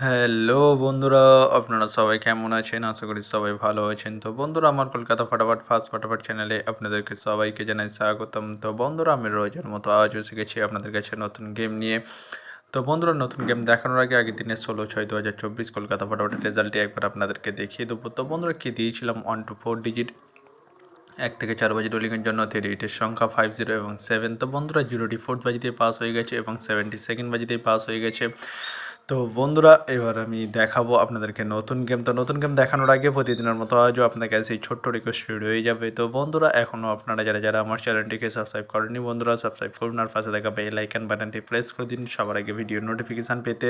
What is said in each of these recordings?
Hello বন্ধুরা, আপনারা সবাই কেমন আছেন? আশা করি সবাই ভালো আছেন। তো বন্ধুরা, আমার কলকাতা ফাটাফাট ফার্স্ট ফাটাফাট চ্যানেলে আপনাদেরকে সবাইকে জানাই স্বাগতম। তো বন্ধুরা, আমি রোজের মতো আজও এসে গেছি আপনাদের কাছে নতুন গেম নিয়ে। তো বন্ধুরা, নতুন গেম দেখানোর আগে আগের দিনের 16/6/2024 কলকাতা ফাটাফাটের রেজাল্টটি একবার আপনাদেরকে দেখিয়ে দেবো। তো বন্ধুরা, কি দিয়েছিলাম 1 to 4 ডিজিট 1 থেকে 4 বাজি রোলিংয়ের জন্য 38-এর সংখ্যা 50 এবং 7। তো বন্ধুরা, 0টি 4th বাজিতে পাস হয়ে গেছে এবং 70 সেকেন্ড বাজিতেই পাস হয়ে গেছে। তো বন্ধুরা, এবার আমি দেখাবো আপনাদেরকে নতুন গেম। তো নতুন গেম দেখানোর আগে প্রতিদিনের মতো আজও আপনার কাছে এই ছোট্ট রিকোয়েস্ট রয়ে যাবে। তো বন্ধুরা, এখনও আপনারা যারা আমার চ্যানেলটিকে সাবস্ক্রাইব করেননি, বন্ধুরা সাবস্ক্রাইব করুন আর পাশে থাকা বেল আইকন বাটনটি প্রেস করে দিন সবার আগে ভিডিও নোটিফিকেশান পেতে।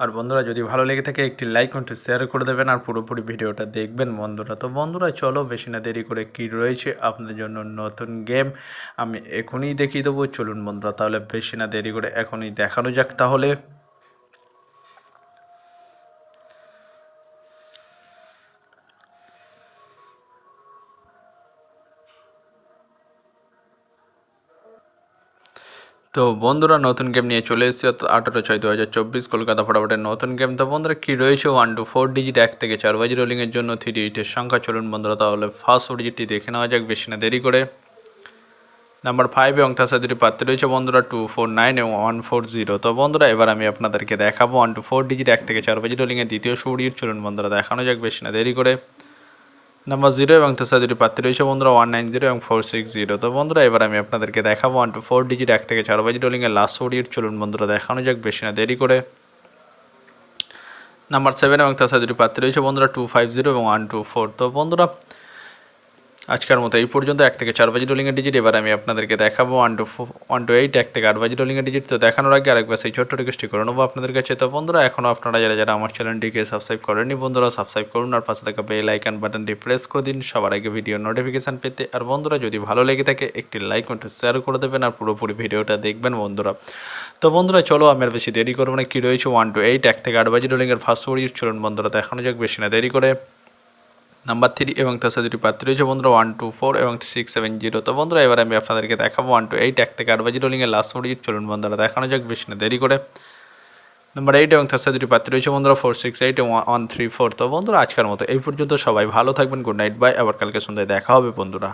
আর বন্ধুরা, যদি ভালো লেগে থাকে একটি লাইক একটু শেয়ার করে দেবেন আর পুরোপুরি ভিডিওটা দেখবেন বন্ধুরা। তো বন্ধুরা, চলো বেশি না দেরি করে কি রয়েছে আপনাদের জন্য নতুন গেম আমি এখনই দেখিয়ে দেবো। চলুন বন্ধুরা, তাহলে বেশি না দেরি করে এখনই দেখানো যাক তাহলে। তো বন্ধুরা, নতুন গেম নিয়ে চলে এসেছি 18/6/2024 কলকাতা ফটাফটের নতুন গেম। তো বন্ধুরা, কী রয়েছে 1 to 4 ডিজিট 1 থেকে 4 বাজি রোলিংয়ের জন্য 38-এর সংখ্যা। চলুন বন্ধুরা, তাহলে ফার্স্ট ডিজিটটি দেখে নেওয়া যাক বেশি না দেরি করে। নাম্বার 5 এবং তার সাথে দুটি প্রার্থী রয়েছে বন্ধুরা 249 এবং 140। তো বন্ধুরা, এবার আমি আপনাদেরকে দেখাবো 1 to 4 ডিজিট 1 থেকে 4 বাজি রোলিংয়ের দ্বিতীয় সুড়ির। চলুন বন্ধুরা, দেখানো যাক বেশি না দেরি করে। নাম্বার 0 এবং তার সাথে দুটি প্রার্থী রয়েছে বন্ধুরা 190 এবং 460। তো বন্ধুরা, এবার আমি আপনাদেরকে দেখাবো 1 to 4 ডিজিট 1 থেকে 4 বাজি রোলিংয়ের লাস্ট সুড়ির। চলুন বন্ধুরা, দেখানো যাক বেশি না দেরি করে। নাম্বার 7 এবং তার সাথে দুটি প্রার্থী রয়েছে বন্ধুরা 250 এবং 124। তো বন্ধুরা, আজকের মতো এই পর্যন্ত 1 থেকে 4 বাজি রোলিংয়ের ডিজিট। এবার আমি আপনাদেরকে দেখাবো 1 to 8 1 থেকে 8 বাজি রোলিংয়ের ডিজিট। তো দেখানোর আগে আরেকবার সেই ছোট্ট রিকোয়েস্টটি করে নেবো আপনাদের কাছে। তো বন্ধুরা, এখনও আপনারা যারা আমার চ্যানেলটিকে সাবস্ক্রাইব করেননি, বন্ধুরা সাবস্ক্রাইব করুন আর পাশে থাকা বেল আইকন বাটনটি প্রেস করে দিন সবার আগে ভিডিও নোটিফিকেশান পেতে। আর বন্ধুরা, যদি ভালো লেগে থাকে একটি লাইক একটু শেয়ার করে দেবেন আর পুরোপুরি ভিডিওটা দেখবেন বন্ধুরা। তো বন্ধুরা, চলো আমি আর বেশি দেরি করবো না। কী রয়েছে 1 to 8 1 থেকে 8 বাজি রোলিংয়ের ফার্স্ট ওভার। চলুন বন্ধুরা, দেখানো যাক বেশি না দেরি করে। নাম্বার 3 এবং তার সাথে দুটি প্রার্থী রয়েছে বন্ধুরা 124 এবং 670। তো বন্ধুরা, এবার আমি আপনাদেরকে দেখাবো 1 to 8 1 থেকে 8 বাজি রোলিংয়ের লাস্ট ওভার। চলুন বন্ধুরা, দেখানো যাক বেশি না দেরি করে। নাম্বার 8 এবং তার সাথে দুটি প্রার্থী রয়েছে বন্ধুরা 468 এবং 134। তো বন্ধুরা, আজকের মতো এই পর্যন্ত। সবাই ভালো থাকবেন। Good night, bye. আবার কালকে সন্ধ্যায় দেখা হবে বন্ধুরা।